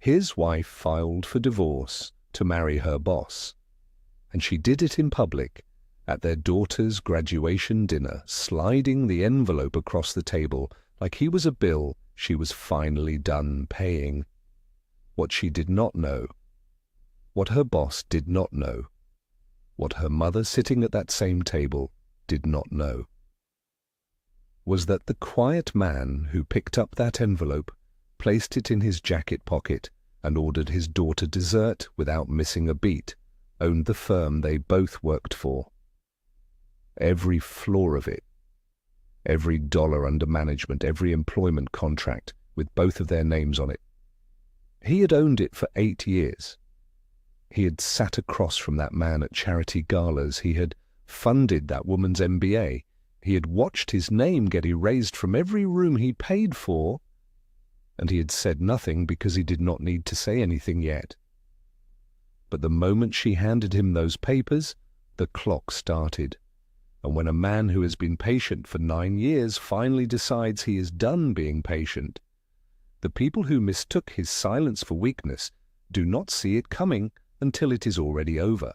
His wife filed for divorce to marry her boss, and she did it in public at their daughter's graduation dinner, sliding the envelope across the table like he was a bill she was finally done paying. What she did not know, what her boss did not know, what her mother sitting at that same table did not know, was that the quiet man who picked up that envelope, placed it in his jacket pocket, and ordered his daughter dessert without missing a beat, owned the firm they both worked for. Every floor of it, every dollar under management, every employment contract with both of their names on it. He had owned it for 8 years. He had sat across from that man at charity galas. He had funded that woman's MBA. He had watched his name get erased from every room he paid for, and he had said nothing because he did not need to say anything yet. But the moment she handed him those papers, the clock started. And when a man who has been patient for 9 years finally decides he is done being patient, the people who mistook his silence for weakness do not see it coming until it is already over.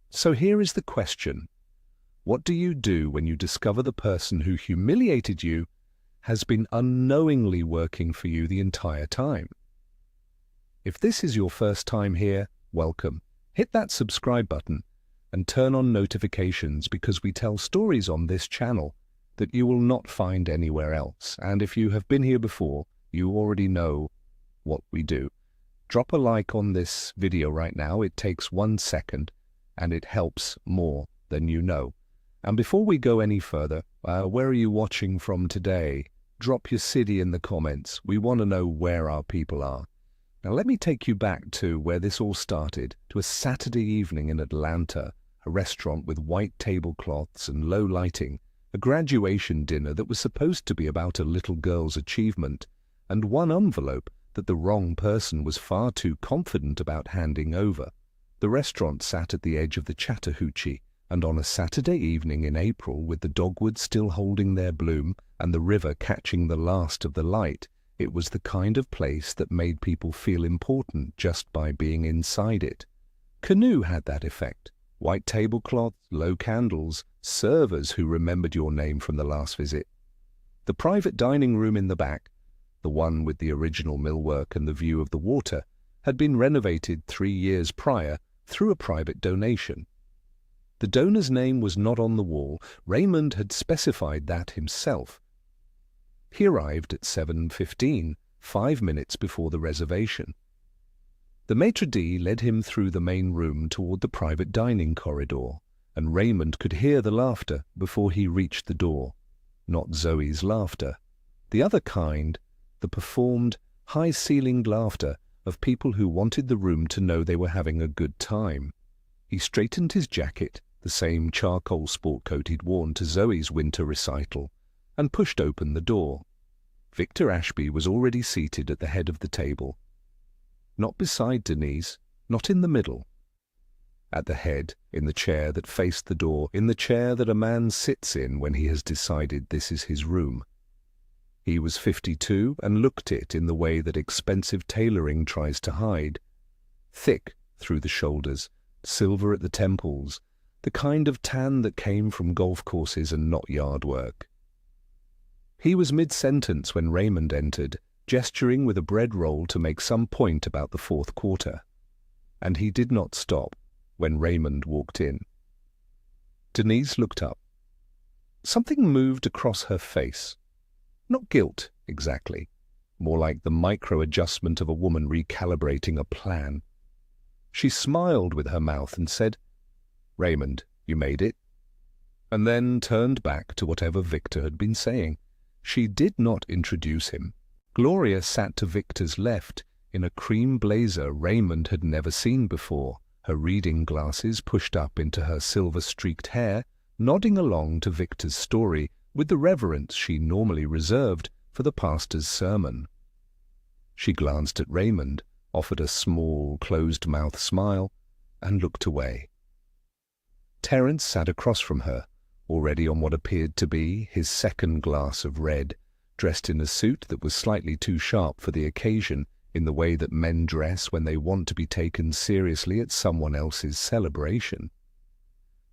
So here is the question. What do you do when you discover the person who humiliated you has been unknowingly working for you the entire time? If this is your first time here, welcome. Hit that subscribe button and turn on notifications, because we tell stories on this channel that you will not find anywhere else. And if you have been here before, you already know what we do. Drop a like on this video right now. It takes 1 second and it helps more than you know. And before we go any further, where are you watching from today? Drop your city in the comments. We want to know where our people are. Now let me take you back to where this all started, to a Saturday evening in Atlanta, a restaurant with white tablecloths and low lighting, a graduation dinner that was supposed to be about a little girl's achievement, and one envelope that the wrong person was far too confident about handing over. The restaurant sat at the edge of the Chattahoochee, and on a Saturday evening in April, with the dogwoods still holding their bloom and the river catching the last of the light, it was the kind of place that made people feel important just by being inside it. Canoe had that effect. White tablecloths, low candles, servers who remembered your name from the last visit. The private dining room in the back, the one with the original millwork and the view of the water, had been renovated 3 years prior through a private donation. The donor's name was not on the wall. Raymond had specified that himself. He arrived at 7:15, 5 minutes before the reservation. The maitre d' led him through the main room toward the private dining corridor, and Raymond could hear the laughter before he reached the door. Not Zoe's laughter. The other kind, the performed, high-ceilinged laughter of people who wanted the room to know they were having a good time. He straightened his jacket, the same charcoal sport coat he'd worn to Zoe's winter recital, and pushed open the door. Victor Ashby was already seated at the head of the table. Not beside Denise, not in the middle. At the head, in the chair that faced the door, in the chair that a man sits in when he has decided this is his room. He was 52 and looked it in the way that expensive tailoring tries to hide. Thick through the shoulders, silver at the temples, the kind of tan that came from golf courses and not yard work. He was mid-sentence when Raymond entered, gesturing with a bread roll to make some point about the fourth quarter. And he did not stop when Raymond walked in. Denise looked up. Something moved across her face. Not guilt, exactly. More like the micro-adjustment of a woman recalibrating a plan. She smiled with her mouth and said, "Raymond, you made it," and then turned back to whatever Victor had been saying. She did not introduce him. Gloria sat to Victor's left in a cream blazer Raymond had never seen before, her reading glasses pushed up into her silver-streaked hair, nodding along to Victor's story with the reverence she normally reserved for the pastor's sermon. She glanced at Raymond, offered a small, closed-mouth smile, and looked away. Terence sat across from her, already on what appeared to be his second glass of red, dressed in a suit that was slightly too sharp for the occasion, in the way that men dress when they want to be taken seriously at someone else's celebration.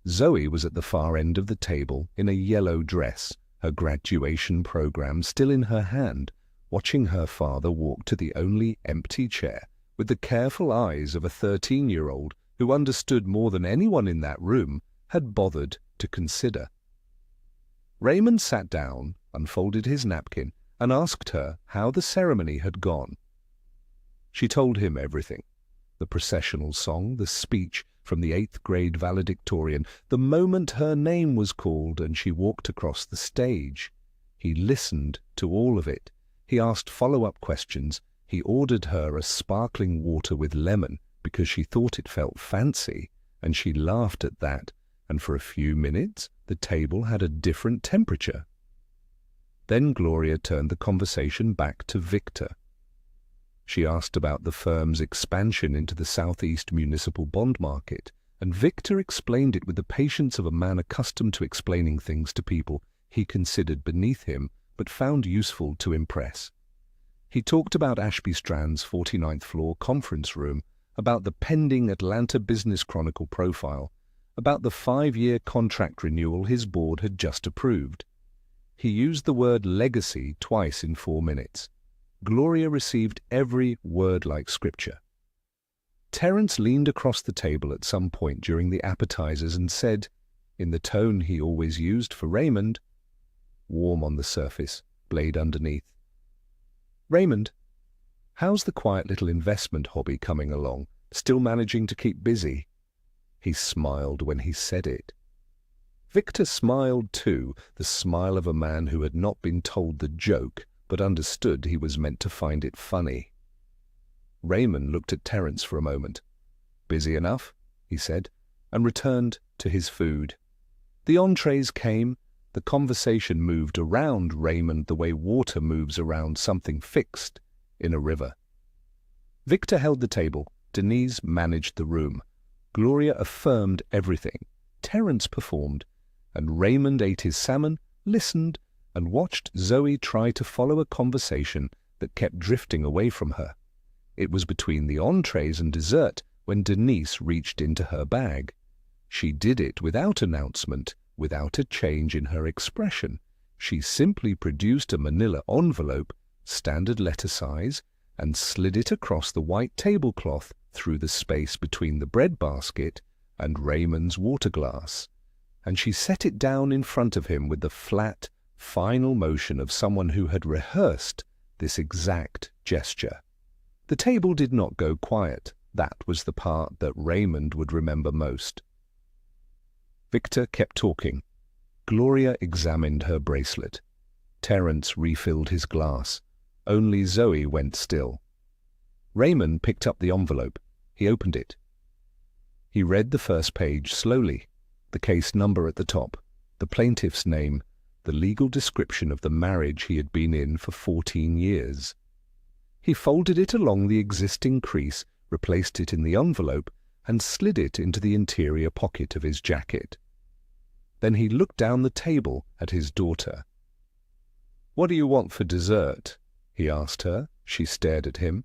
Zoe was at the far end of the table in a yellow dress, her graduation program still in her hand, watching her father walk to the only empty chair with the careful eyes of a 13-year-old who understood more than anyone in that room had bothered to consider. Raymond sat down, unfolded his napkin, and asked her how the ceremony had gone. She told him everything: the processional song, the speech from the 8th grade valedictorian, the moment her name was called and she walked across the stage. He listened to all of it. He asked follow-up questions. He ordered her a sparkling water with lemon because she thought it felt fancy, and she laughed at that, and for a few minutes the table had a different temperature. Then Gloria turned the conversation back to Victor. She asked about the firm's expansion into the Southeast municipal bond market, and Victor explained it with the patience of a man accustomed to explaining things to people he considered beneath him but found useful to impress. He talked about Ashby Strand's 49th floor conference room, about the pending Atlanta Business Chronicle profile, about the 5-year contract renewal his board had just approved. He used the word legacy twice in 4 minutes. Gloria received every word like scripture. Terence leaned across the table at some point during the appetizers and said, in the tone he always used for Raymond, warm on the surface, blade underneath, "Raymond, how's the quiet little investment hobby coming along? Still managing to keep busy?" He smiled when he said it. Victor smiled too, the smile of a man who had not been told the joke, but understood he was meant to find it funny. Raymond looked at Terence for a moment. "Busy enough," he said, and returned to his food. The entrees came. The conversation moved around Raymond the way water moves around something fixed in a river. Victor held the table. Denise managed the room. Gloria affirmed everything. Terence performed, and Raymond ate his salmon, listened, and watched Zoe try to follow a conversation that kept drifting away from her. It was between the entrees and dessert when Denise reached into her bag. She did it without announcement, without a change in her expression. She simply produced a manila envelope, standard letter size, and slid it across the white tablecloth through the space between the bread basket and Raymond's water glass, and she set it down in front of him with the flat, final motion of someone who had rehearsed this exact gesture. The table did not go quiet. That was the part that Raymond would remember most. Victor kept talking. Gloria examined her bracelet. Terence refilled his glass. Only Zoe went still. Raymond picked up the envelope. He opened it. He read the first page slowly, the case number at the top, the plaintiff's name, the legal description of the marriage he had been in for 14 years. He folded it along the existing crease, replaced it in the envelope, and slid it into the interior pocket of his jacket. Then he looked down the table at his daughter. "What do you want for dessert?" he asked her. She stared at him.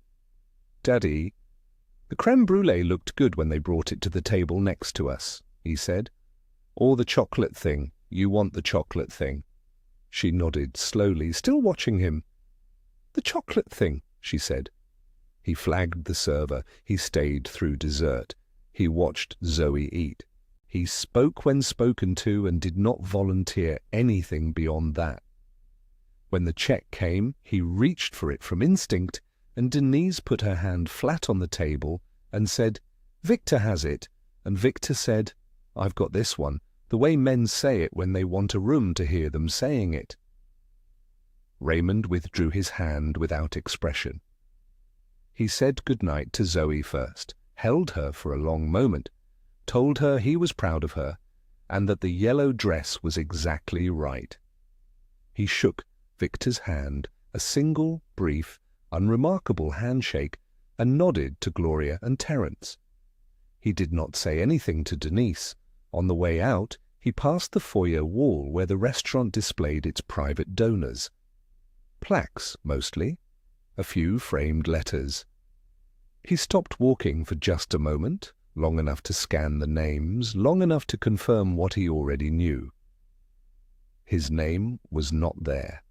"Daddy, the crème brûlée looked good when they brought it to the table next to us," he said. "Or the chocolate thing. You want the chocolate thing." She nodded slowly, still watching him. "The chocolate thing," she said. He flagged the server. He stayed through dessert. He watched Zoe eat. He spoke when spoken to and did not volunteer anything beyond that. When the check came, he reached for it from instinct, and Denise put her hand flat on the table and said, "Victor has it." And Victor said, "I've got this one," the way men say it when they want a room to hear them saying it. Raymond withdrew his hand without expression. He said goodnight to Zoe first, held her for a long moment, told her he was proud of her, and that the yellow dress was exactly right. He shook Victor's hand, a single, brief, unremarkable handshake, and nodded to Gloria and Terence. He did not say anything to Denise. On the way out, he passed the foyer wall where the restaurant displayed its private donors. Plaques, mostly. A few framed letters. He stopped walking for just a moment, long enough to scan the names, long enough to confirm what he already knew. His name was not there.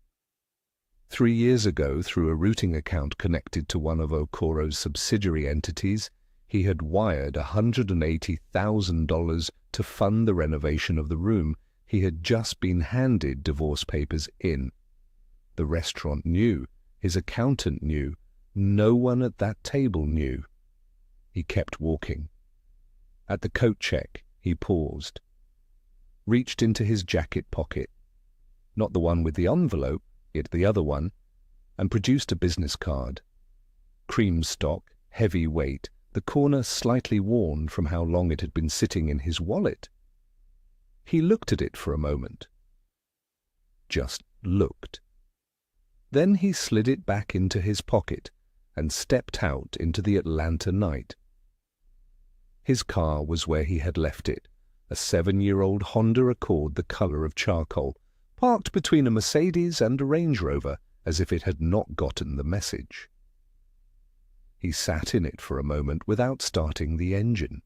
3 years ago, through a routing account connected to one of Okoro's subsidiary entities, he had wired $180,000 to fund the renovation of the room he had just been handed divorce papers in. The restaurant knew, his accountant knew, no one at that table knew. He kept walking. At the coat check, he paused, reached into his jacket pocket, not the one with the envelope, yet the other one, and produced a business card. Cream stock, heavy weight, the corner slightly worn from how long it had been sitting in his wallet. He looked at it for a moment. Just looked. Then he slid it back into his pocket and stepped out into the Atlanta night. His car was where he had left it, a 7-year-old Honda Accord the color of charcoal, parked between a Mercedes and a Range Rover, as if it had not gotten the message. He sat in it for a moment without starting the engine.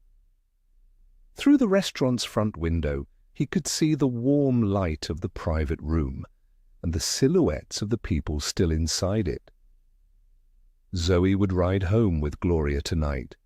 Through the restaurant's front window, he could see the warm light of the private room and the silhouettes of the people still inside it. Zoe would ride home with Gloria tonight.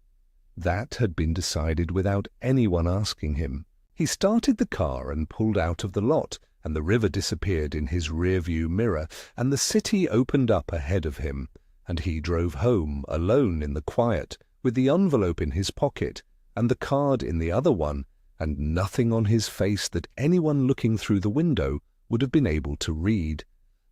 That had been decided without anyone asking him. He started the car and pulled out of the lot, and the river disappeared in his rearview mirror, and the city opened up ahead of him, and he drove home alone in the quiet, with the envelope in his pocket and the card in the other one, and nothing on his face that anyone looking through the window would have been able to read.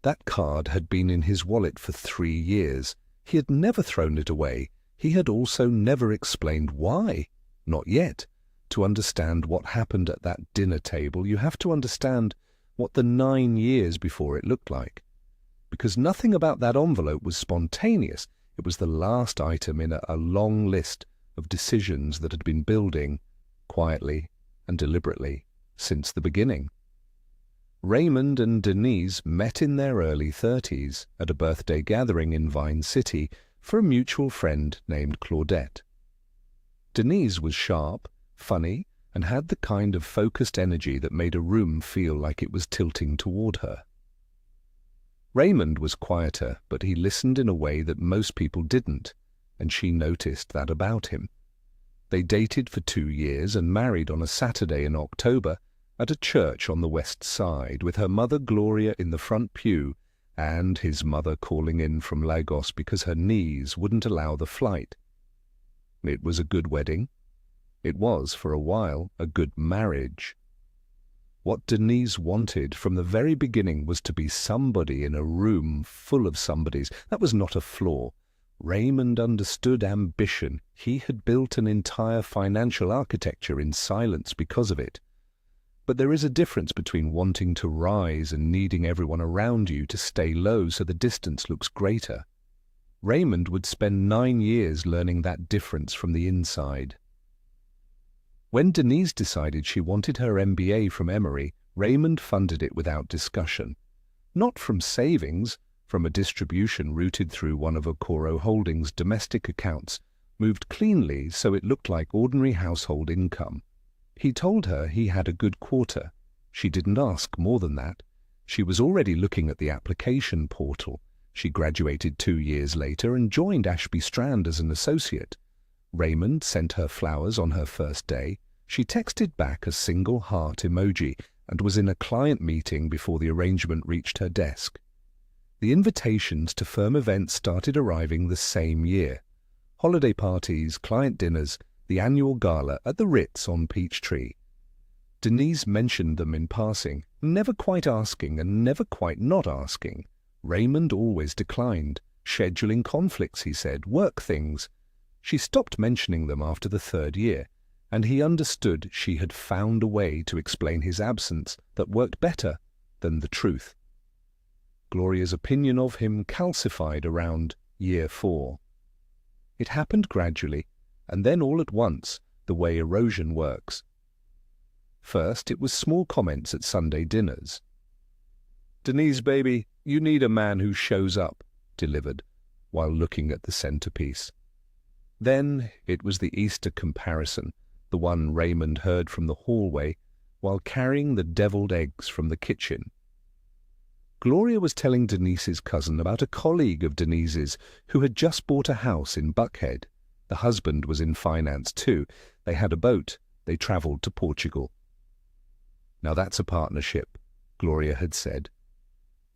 That card had been in his wallet for 3 years. He had never thrown it away. He had also never explained why. Not yet. To understand what happened at that dinner table, you have to understand what the 9 years before it looked like. Because nothing about that envelope was spontaneous. It was the last item in a long list of decisions that had been building, quietly and deliberately, since the beginning. Raymond and Denise met in their early 30s at a birthday gathering in Vine City for a mutual friend named Claudette. Denise was sharp, funny, and had the kind of focused energy that made a room feel like it was tilting toward her. Raymond was quieter, but he listened in a way that most people didn't, and she noticed that about him. They dated for 2 years and married on a Saturday in October at a church on the west side, with her mother Gloria in the front pew and his mother calling in from Lagos because her knees wouldn't allow the flight. It was a good wedding. It was, for a while, a good marriage. What Denise wanted from the very beginning was to be somebody in a room full of somebodies. That was not a flaw. Raymond understood ambition. He had built an entire financial architecture in silence because of it. But there is a difference between wanting to rise and needing everyone around you to stay low so the distance looks greater. Raymond would spend 9 years learning that difference from the inside. When Denise decided she wanted her MBA from Emory, Raymond funded it without discussion. Not from savings, from a distribution routed through one of Okoro Holdings' domestic accounts, moved cleanly so it looked like ordinary household income. He told her he had a good quarter. She didn't ask more than that. She was already looking at the application portal. She graduated 2 years later and joined Ashby Strand as an associate. Raymond sent her flowers on her first day. She texted back a single heart emoji and was in a client meeting before the arrangement reached her desk. The invitations to firm events started arriving the same year. Holiday parties, client dinners, the annual gala at the Ritz on Peachtree. Denise mentioned them in passing, never quite asking and never quite not asking. Raymond always declined. Scheduling conflicts, he said, work things. She stopped mentioning them after the 3rd year, and he understood she had found a way to explain his absence that worked better than the truth. Gloria's opinion of him calcified around year 4. It happened gradually, and then all at once, the way erosion works. First, it was small comments at Sunday dinners. "Denise, baby, you need a man who shows up," delivered, while looking at the centerpiece. Then it was the Easter comparison, the one Raymond heard from the hallway while carrying the deviled eggs from the kitchen. Gloria was telling Denise's cousin about a colleague of Denise's who had just bought a house in Buckhead. The husband was in finance too. They had a boat. They travelled to Portugal. "Now that's a partnership," Gloria had said.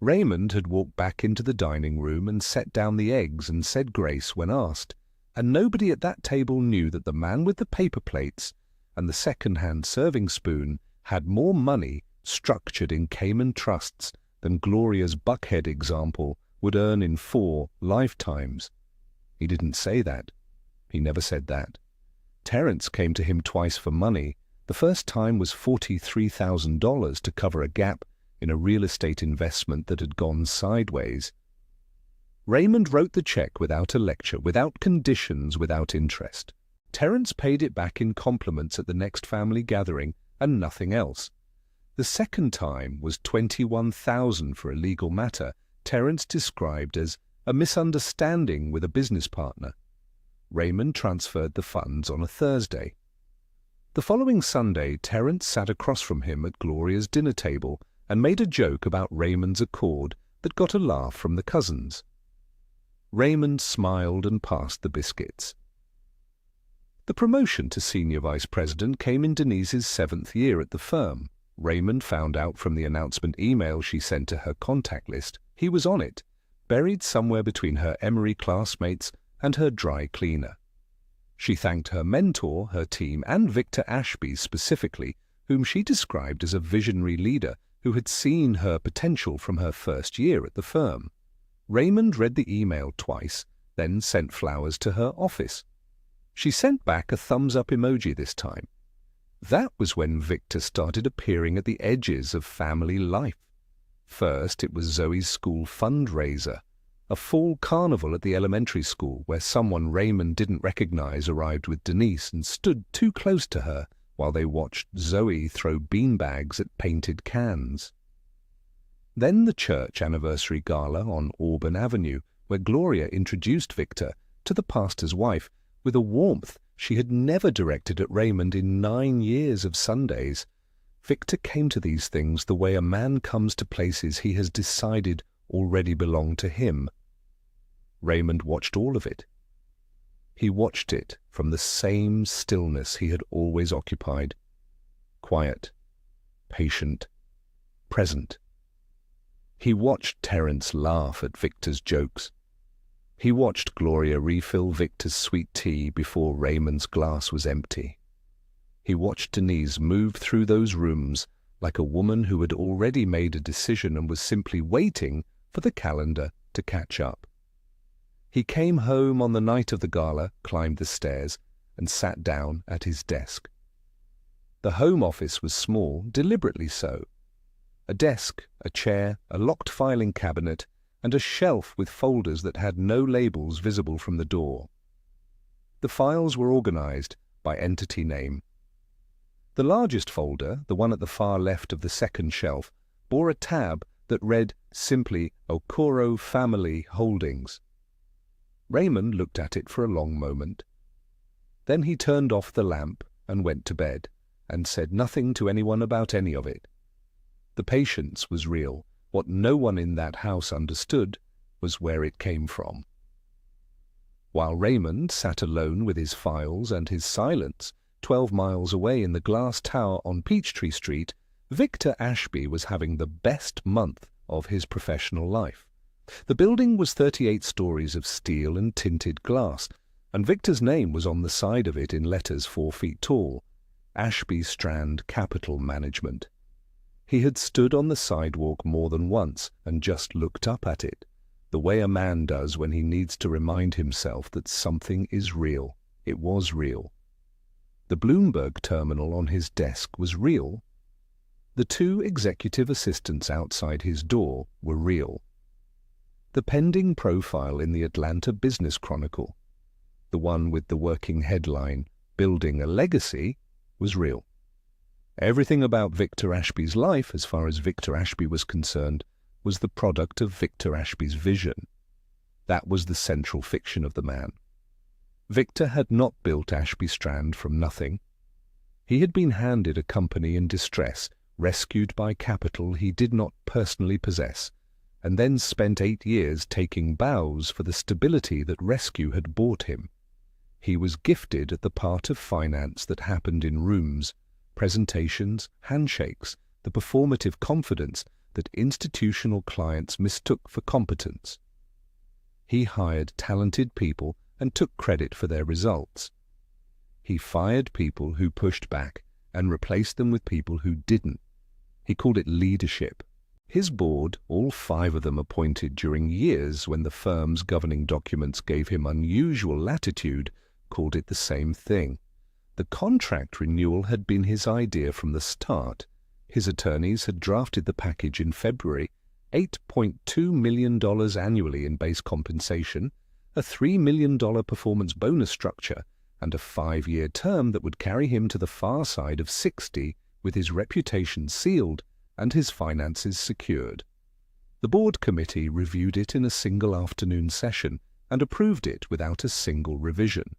Raymond had walked back into the dining room and set down the eggs and said grace when asked, and nobody at that table knew that the man with the paper plates and the second-hand serving spoon had more money structured in Cayman trusts than Gloria's Buckhead example would earn in 4 lifetimes. He didn't say that. He never said that. Terence came to him twice for money. The first time was $43,000 to cover a gap in a real estate investment that had gone sideways. Raymond wrote the check without a lecture, without conditions, without interest. Terence paid it back in compliments at the next family gathering, and nothing else. The second time was $21,000 for a legal matter Terence described as a misunderstanding with a business partner. Raymond transferred the funds on a Thursday. The following Sunday, Terence sat across from him at Gloria's dinner table and made a joke about Raymond's accord that got a laugh from the cousins. Raymond smiled and passed the biscuits. The promotion to senior vice president came in Denise's 7th year at the firm. Raymond found out from the announcement email she sent to her contact list. He was on it, buried somewhere between her Emory classmates and her dry cleaner. She thanked her mentor, her team, and Victor Ashby specifically, whom she described as a visionary leader who had seen her potential from her first year at the firm. Raymond read the email twice, then sent flowers to her office. She sent back a thumbs-up emoji this time. That was when Victor started appearing at the edges of family life. First, it was Zoe's school fundraiser, a fall carnival at the elementary school where someone Raymond didn't recognize arrived with Denise and stood too close to her while they watched Zoe throw beanbags at painted cans. Then the church anniversary gala on Auburn Avenue, where Gloria introduced Victor to the pastor's wife with a warmth she had never directed at Raymond in 9 years of Sundays. Victor came to these things the way a man comes to places he has decided already belong to him. Raymond watched all of it. He watched it from the same stillness he had always occupied. Quiet, patient, present. He watched Terence laugh at Victor's jokes. He watched Gloria refill Victor's sweet tea before Raymond's glass was empty. He watched Denise move through those rooms like a woman who had already made a decision and was simply waiting for the calendar to catch up. He came home on the night of the gala, climbed the stairs, and sat down at his desk. The home office was small, deliberately so. A desk, a chair, a locked filing cabinet, and a shelf with folders that had no labels visible from the door. The files were organized by entity name. The largest folder, the one at the far left of the second shelf, bore a tab that read simply Okoro Family Holdings. Raymond looked at it for a long moment. Then he turned off the lamp and went to bed, and said nothing to anyone about any of it. The patience was real. What no one in that house understood was where it came from. While Raymond sat alone with his files and his silence, 12 miles away in the glass tower on Peachtree Street, Victor Ashby was having the best month of his professional life. The building was 38 stories of steel and tinted glass, and Victor's name was on the side of it in letters 4 feet tall, Ashby Strand Capital Management. He had stood on the sidewalk more than once and just looked up at it, the way a man does when he needs to remind himself that something is real. It was real. The Bloomberg terminal on his desk was real. The 2 executive assistants outside his door were real. The pending profile in the Atlanta Business Chronicle, the one with the working headline, Building a Legacy, was real. Everything about Victor Ashby's life, as far as Victor Ashby was concerned, was the product of Victor Ashby's vision. That was the central fiction of the man. Victor had not built Ashby Strand from nothing. He had been handed a company in distress, rescued by capital he did not personally possess, and then spent 8 years taking bows for the stability that rescue had bought him. He was gifted at the part of finance that happened in rooms, presentations, handshakes, the performative confidence that institutional clients mistook for competence. He hired talented people and took credit for their results. He fired people who pushed back and replaced them with people who didn't. He called it leadership. His board, all 5 of them appointed during years when the firm's governing documents gave him unusual latitude, called it the same thing. The contract renewal had been his idea from the start. His attorneys had drafted the package in February, $8.2 million annually in base compensation, a $3 million performance bonus structure, and a 5-year term that would carry him to the far side of 60 with his reputation sealed and his finances secured. The board committee reviewed it in a single afternoon session and approved it without a single revision.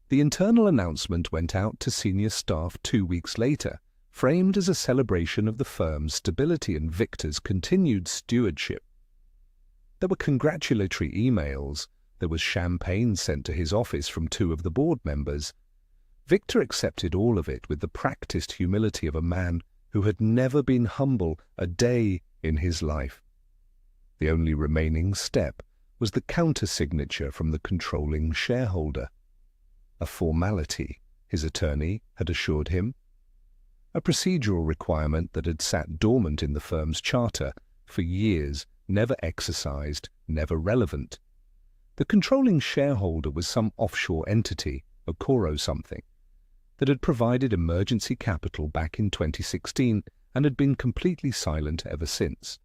The internal announcement went out to senior staff 2 weeks later, framed as a celebration of the firm's stability and Victor's continued stewardship. There were congratulatory emails. There was champagne sent to his office from 2 of the board members. Victor accepted all of it with the practiced humility of a man who had never been humble a day in his life. The only remaining step was the countersignature from the controlling shareholder. A formality, his attorney had assured him. A procedural requirement that had sat dormant in the firm's charter for years, never exercised, never relevant. The controlling shareholder was some offshore entity, Okoro something, that had provided emergency capital back in 2016 and had been completely silent ever since.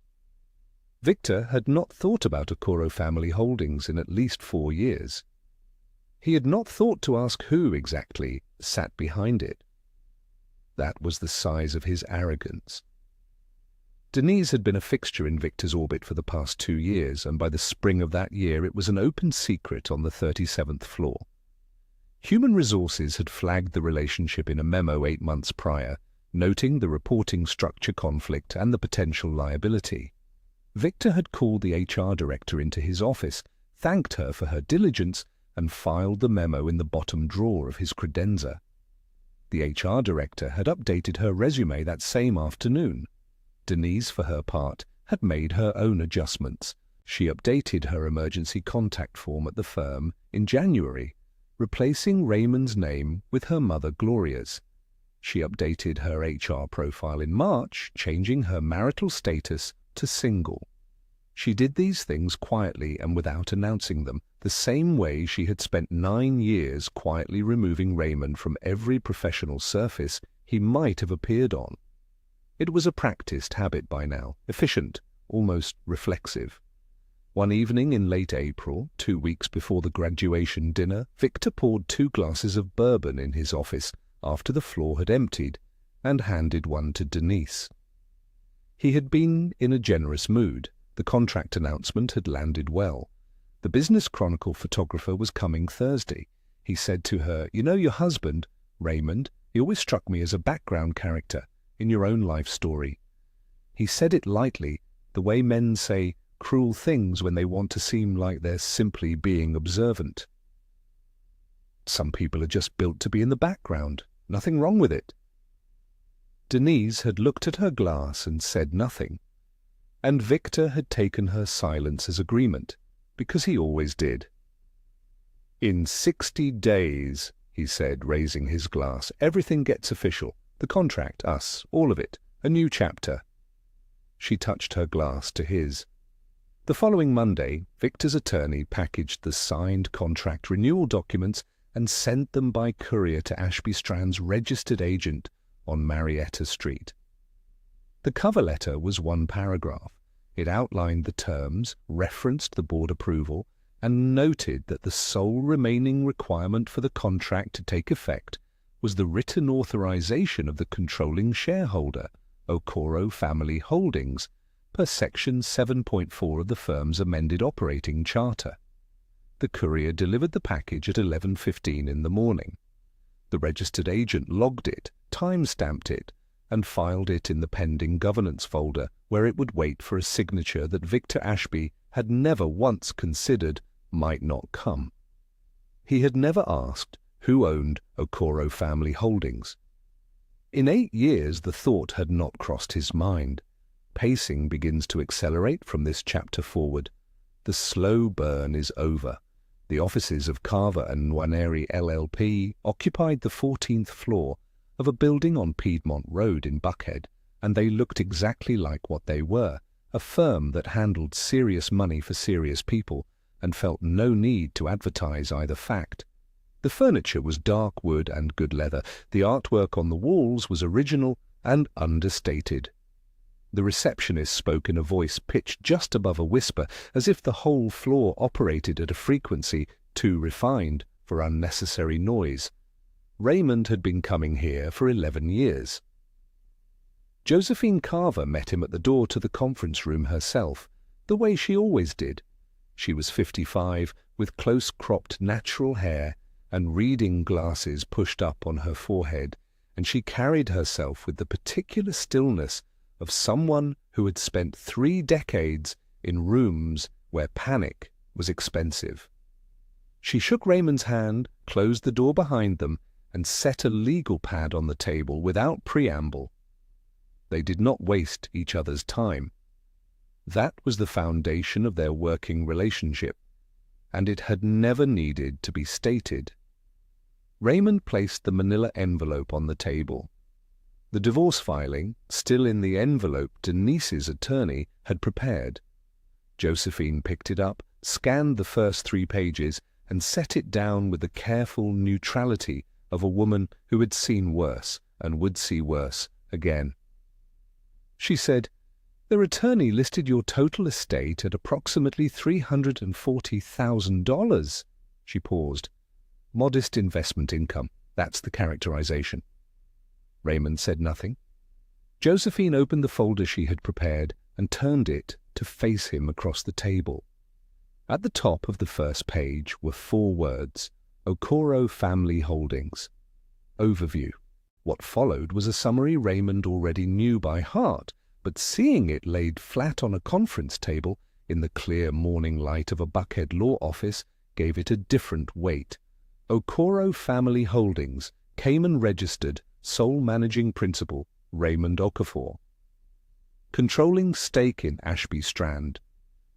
Victor had not thought about Okoro Family Holdings in at least 4 years. He had not thought to ask who exactly sat behind it. That was the size of his arrogance. Denise had been a fixture in Victor's orbit for the past 2 years, and by the spring of that year it was an open secret on the 37th floor. Human Resources had flagged the relationship in a memo 8 months prior, noting the reporting structure conflict and the potential liability. Victor had called the HR director into his office, thanked her for her diligence, and filed the memo in the bottom drawer of his credenza. The HR director had updated her resume that same afternoon. Denise, for her part, had made her own adjustments. She updated her emergency contact form at the firm in January, replacing Raymond's name with her mother Gloria's. She updated her HR profile in March, changing her marital status to single. She did these things quietly and without announcing them, the same way she had spent 9 years quietly removing Raymond from every professional surface he might have appeared on. It was a practiced habit by now, efficient, almost reflexive. One evening in late April, 2 weeks before the graduation dinner, Victor poured 2 glasses of bourbon in his office after the floor had emptied, and handed one to Denise. He had been in a generous mood. The contract announcement had landed well. The Business Chronicle photographer was coming Thursday. He said to her, "You know your husband, Raymond, he always struck me as a background character in your own life story." He said it lightly, the way men say cruel things when they want to seem like they're simply being observant. Some people are just built to be in the background. Nothing wrong with it. Denise had looked at her glass and said nothing, and Victor had taken her silence as agreement, because he always did. "In 60 days, he said, raising his glass, everything gets official. The contract, us, all of it, a new chapter." She touched her glass to his. The following Monday, Victor's attorney packaged the signed contract renewal documents and sent them by courier to Ashby Strand's registered agent on Marietta Street. The cover letter was 1 paragraph. It outlined the terms, referenced the board approval, and noted that the sole remaining requirement for the contract to take effect was the written authorization of the controlling shareholder, Okoro Family Holdings, per Section 7.4 of the firm's amended operating charter. The courier delivered the package at 11:15 in the morning. The registered agent logged it, time-stamped it, and filed it in the pending governance folder, where it would wait for a signature that Victor Ashby had never once considered might not come. He had never asked who owned Okoro Family Holdings. In 8 years the thought had not crossed his mind. Pacing begins to accelerate from this chapter forward. The slow burn is over. The offices of Carver and Nwaneri LLP occupied the 14th floor of a building on Piedmont Road in Buckhead, and they looked exactly like what they were, a firm that handled serious money for serious people and felt no need to advertise either fact. The furniture was dark wood and good leather. The artwork on the walls was original and understated. The receptionist spoke in a voice pitched just above a whisper, as if the whole floor operated at a frequency too refined for unnecessary noise. Raymond had been coming here for 11 years. Josephine Carver met him at the door to the conference room herself, the way she always did. She was 55, with close-cropped natural hair and reading glasses pushed up on her forehead, and she carried herself with the particular stillness of someone who had spent 3 decades in rooms where panic was expensive. She shook Raymond's hand, closed the door behind them, and set a legal pad on the table without preamble. They did not waste each other's time. That was the foundation of their working relationship, and it had never needed to be stated. Raymond placed the manila envelope on the table. The divorce filing, still in the envelope Denise's attorney had prepared. Josephine picked it up, scanned the first 3 pages, and set it down with the careful neutrality of a woman who had seen worse and would see worse again. She said, "Their attorney listed your total estate at approximately $340,000. She paused. "Modest investment income. That's the characterization." Raymond said nothing. Josephine opened the folder she had prepared and turned it to face him across the table. At the top of the first page were 4 words, Okoro Family Holdings. Overview. What followed was a summary Raymond already knew by heart, but seeing it laid flat on a conference table in the clear morning light of a Buckhead law office gave it a different weight. Okoro Family Holdings, Cayman registered, sole managing principal, Raymond Okafor. Controlling stake in Ashby Strand.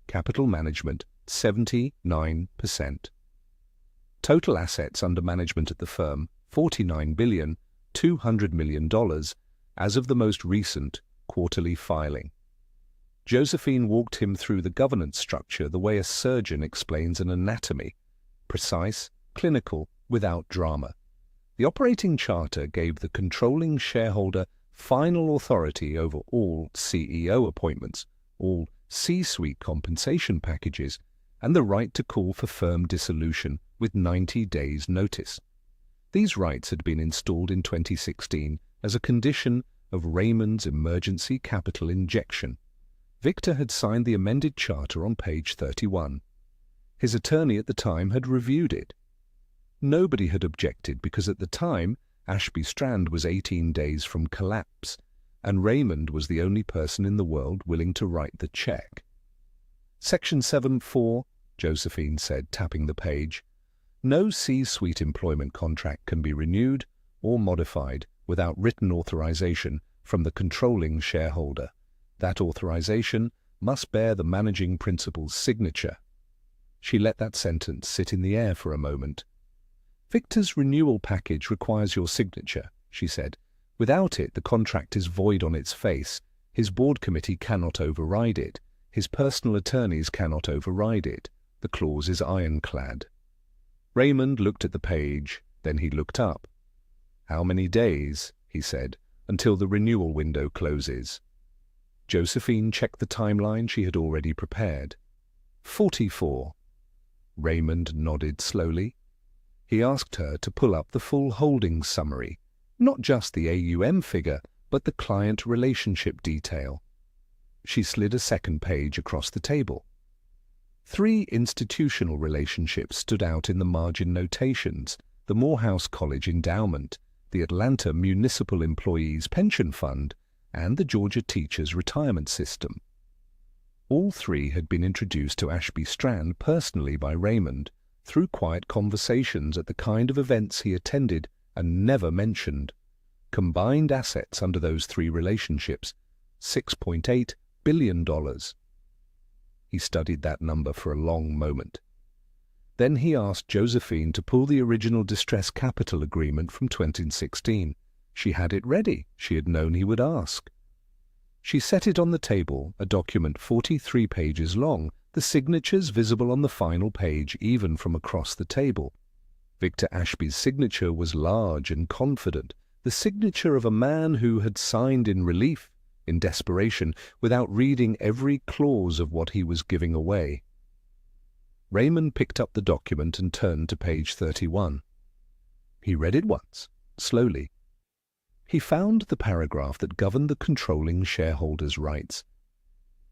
Capital management, 79%. Total assets under management at the firm, $49,200 million, as of the most recent quarterly filing. Josephine walked him through the governance structure the way a surgeon explains an anatomy, precise, clinical, without drama. The operating charter gave the controlling shareholder final authority over all CEO appointments, all C-suite compensation packages, and the right to call for firm dissolution with 90 days' notice. These rights had been installed in 2016 as a condition of Raymond's emergency capital injection. Victor had signed the amended charter on page 31. His attorney at the time had reviewed it. Nobody had objected because at the time Ashby Strand was 18 days from collapse, and Raymond was the only person in the world willing to write the check. Section 7.4, Josephine said, tapping the page. No C-suite employment contract can be renewed or modified without written authorization from the controlling shareholder. That authorization must bear the managing principal's signature. She let that sentence sit in the air for a moment. Victor's renewal package requires your signature, she said. Without it, the contract is void on its face. His board committee cannot override it. His personal attorneys cannot override it. The clause is ironclad. Raymond looked at the page, then he looked up. "How many days," he said, "until the renewal window closes?" Josephine checked the timeline she had already prepared. 44. Raymond nodded slowly. He asked her to pull up the full holdings summary, not just the AUM figure, but the client relationship detail. She slid a second page across the table. 3 institutional relationships stood out in the margin notations: the Morehouse College Endowment, the Atlanta Municipal Employees Pension Fund, and the Georgia Teachers Retirement System. All 3 had been introduced to Ashby Strand personally by Raymond, through quiet conversations at the kind of events he attended and never mentioned. Combined assets under those 3 relationships, $6.8 billion. He studied that number for a long moment. Then he asked Josephine to pull the original distress capital agreement from 2016. She had it ready. She had known he would ask. She set it on the table, a document 43 pages long, the signatures visible on the final page even from across the table. Victor Ashby's signature was large and confident, the signature of a man who had signed in relief, in desperation, without reading every clause of what he was giving away. Raymond picked up the document and turned to page 31. He read it once, slowly. He found the paragraph that governed the controlling shareholders' rights.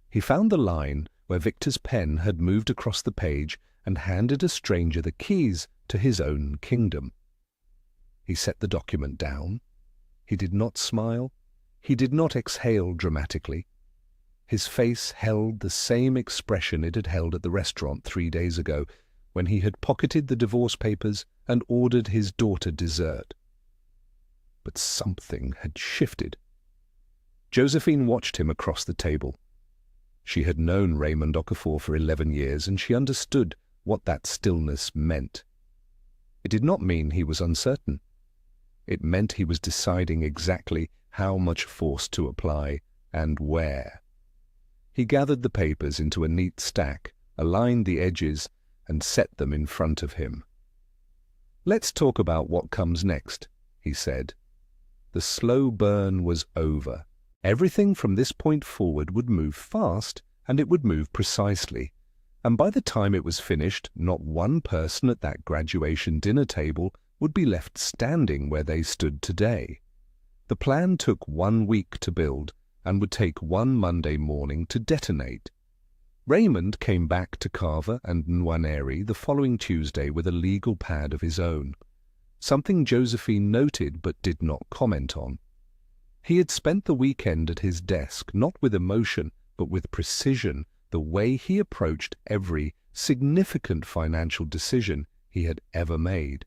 He found the line where Victor's pen had moved across the page and handed a stranger the keys to his own kingdom. He set the document down. He did not smile. He did not exhale dramatically. His face held the same expression it had held at the restaurant 3 days ago, when he had pocketed the divorce papers and ordered his daughter dessert. But something had shifted. Josephine watched him across the table. She had known Raymond Okafor for 11 years, and she understood what that stillness meant. It did not mean he was uncertain. It meant he was deciding exactly how much force to apply and where. He gathered the papers into a neat stack, aligned the edges, and set them in front of him. "Let's talk about what comes next," he said. The slow burn was over. Everything from this point forward would move fast, and it would move precisely. And by the time it was finished, not one person at that graduation dinner table would be left standing where they stood today. The plan took 1 week to build, and would take 1 Monday morning to detonate. Raymond came back to Carver and Nwaneri the following Tuesday with a legal pad of his own, something Josephine noted but did not comment on. He had spent the weekend at his desk, not with emotion, but with precision, the way he approached every significant financial decision he had ever made.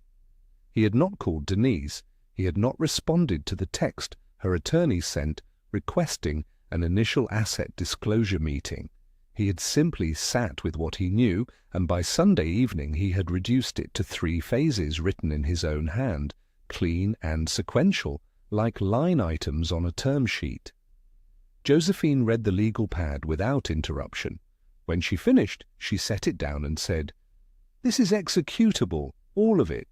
He had not called Denise. He had not responded to the text her attorney sent requesting an initial asset disclosure meeting. He had simply sat with what he knew, and by Sunday evening he had reduced it to 3 phases written in his own hand, clean and sequential, like line items on a term sheet. Josephine read the legal pad without interruption. When she finished, she set it down and said, "This is executable, all of it."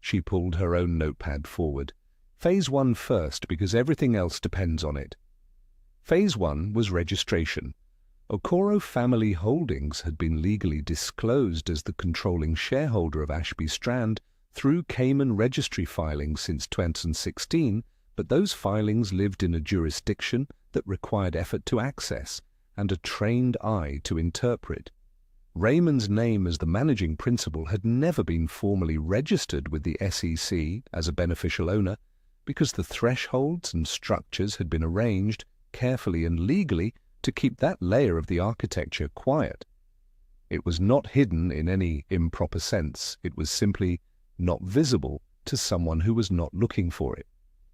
She pulled her own notepad forward. Phase 1 first, because everything else depends on it. Phase 1 was registration. Okoro Family Holdings had been legally disclosed as the controlling shareholder of Ashby Strand through Cayman registry filings since 2016, but those filings lived in a jurisdiction that required effort to access and a trained eye to interpret. Raymond's name as the managing principal had never been formally registered with the SEC as a beneficial owner, because the thresholds and structures had been arranged carefully and legally to keep that layer of the architecture quiet. It was not hidden in any improper sense. It was simply not visible to someone who was not looking for it,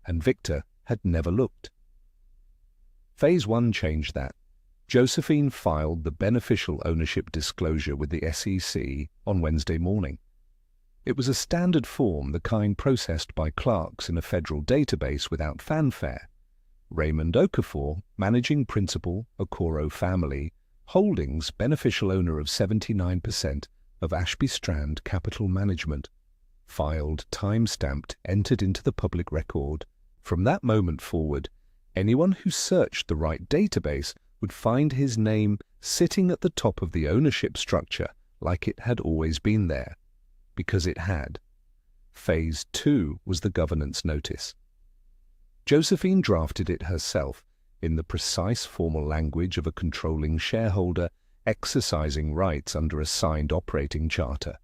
and Victor had never looked. Phase 1 changed that. Josephine filed the beneficial ownership disclosure with the SEC on Wednesday morning. It was a standard form, the kind processed by clerks in a federal database without fanfare. Raymond Okafor, managing principal, Okoro Family Holdings, beneficial owner of 79% of Ashby Strand Capital Management, filed, time-stamped, entered into the public record. From that moment forward, anyone who searched the right database would find his name sitting at the top of the ownership structure like it had always been there. Because it had. Phase 2 was the governance notice. Josephine drafted it herself, in the precise formal language of a controlling shareholder, exercising rights under a signed operating charter.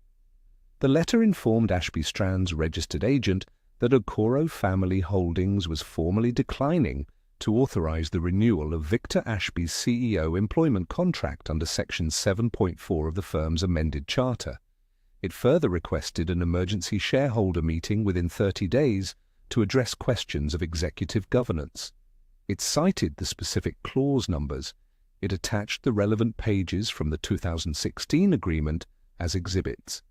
The letter informed Ashby Strand's registered agent that Okoro Family Holdings was formally declining to authorize the renewal of Victor Ashby's CEO employment contract under Section 7.4 of the firm's amended charter. It further requested an emergency shareholder meeting within 30 days to address questions of executive governance. It cited the specific clause numbers. It attached the relevant pages from the 2016 agreement as exhibits.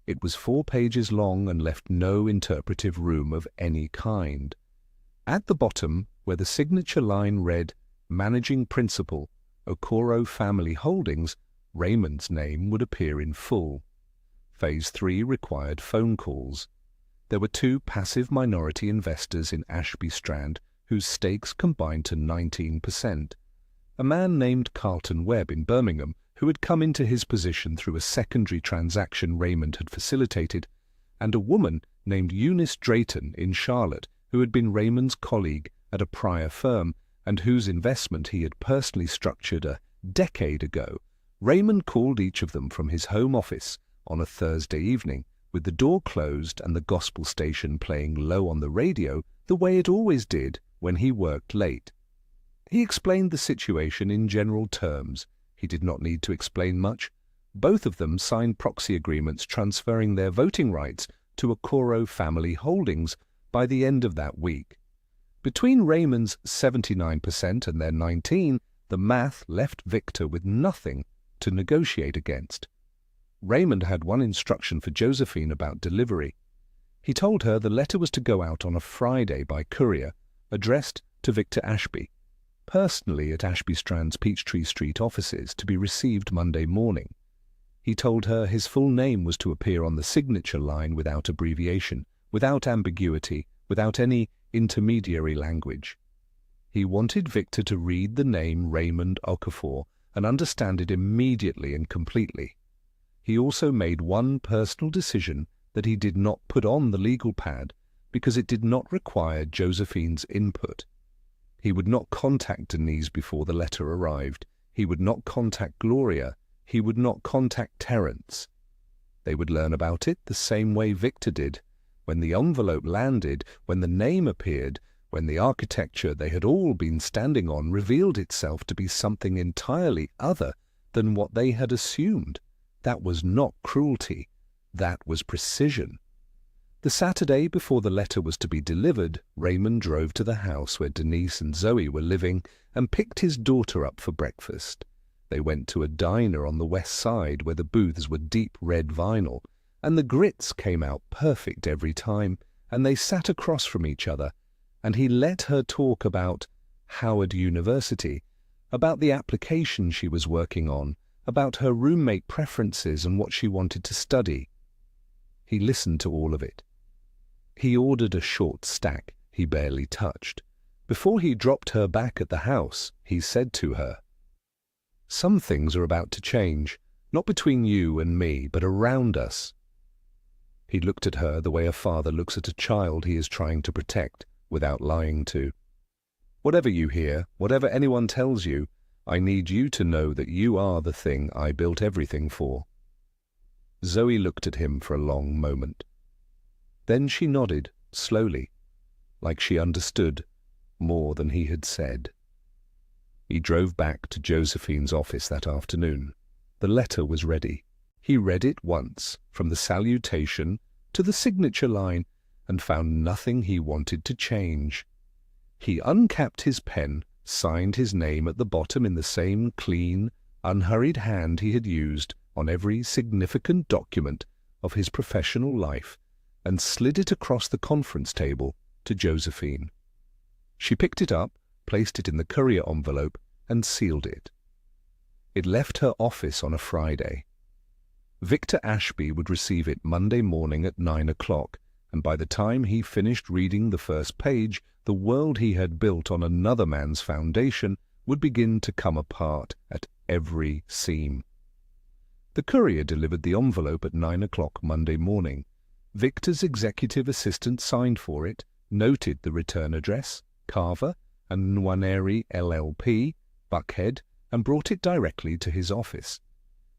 It was 4 pages long and left no interpretive room of any kind. At the bottom, where the signature line read, Managing Principal, Okoro Family Holdings, Raymond's name would appear in full. Phase 3 required phone calls. There were 2 passive minority investors in Ashby Strand whose stakes combined to 19%. A man named Carlton Webb in Birmingham, who had come into his position through a secondary transaction Raymond had facilitated, and a woman named Eunice Drayton in Charlotte, who had been Raymond's colleague at a prior firm and whose investment he had personally structured a decade ago. Raymond called each of them from his home office on a Thursday evening, with the door closed and the gospel station playing low on the radio the way it always did when he worked late. He explained the situation in general terms. He did not need to explain much. Both of them signed proxy agreements transferring their voting rights to Okoro Family Holdings by the end of that week. Between Raymond's 79% and their 19%, the math left Victor with nothing to negotiate against. Raymond had one instruction for Josephine about delivery. He told her the letter was to go out on a Friday by courier, addressed to Victor Ashby, personally at Ashby Strand's Peachtree Street offices, to be received Monday morning. He told her his full name was to appear on the signature line without abbreviation, without ambiguity, without any intermediary language. He wanted Victor to read the name Raymond Okafor and understand it immediately and completely. He also made one personal decision that he did not put on the legal pad because it did not require Josephine's input. He would not contact Denise before the letter arrived. He would not contact Gloria. He would not contact Terence. They would learn about it the same way Victor did. When the envelope landed, when the name appeared, when the architecture they had all been standing on revealed itself to be something entirely other than what they had assumed. That was not cruelty. That was precision. The Saturday before the letter was to be delivered, Raymond drove to the house where Denise and Zoe were living and picked his daughter up for breakfast. They went to a diner on the west side where the booths were deep red vinyl, and the grits came out perfect every time, and they sat across from each other, and he let her talk about Howard University, about the application she was working on, about her roommate preferences and what she wanted to study. He listened to all of it. He ordered a short stack he barely touched. Before he dropped her back at the house, he said to her, "Some things are about to change, not between you and me, but around us." He looked at her the way a father looks at a child he is trying to protect without lying to. "Whatever you hear, whatever anyone tells you, I need you to know that you are the thing I built everything for." Zoe looked at him for a long moment. Then she nodded, slowly, like she understood more than he had said. He drove back to Josephine's office that afternoon. The letter was ready. He read it once, from the salutation to the signature line, and found nothing he wanted to change. He uncapped his pen, signed his name at the bottom in the same clean, unhurried hand he had used on every significant document of his professional life, and slid it across the conference table to Josephine. She picked it up, placed it in the courier envelope, and sealed it. It left her office on a Friday. Victor Ashby would receive it Monday morning at 9 o'clock, and by the time he finished reading the first page, the world he had built on another man's foundation would begin to come apart at every seam. The courier delivered the envelope at 9 o'clock Monday morning. Victor's executive assistant signed for it, noted the return address, Carver and Nwaneri LLP, Buckhead, and brought it directly to his office.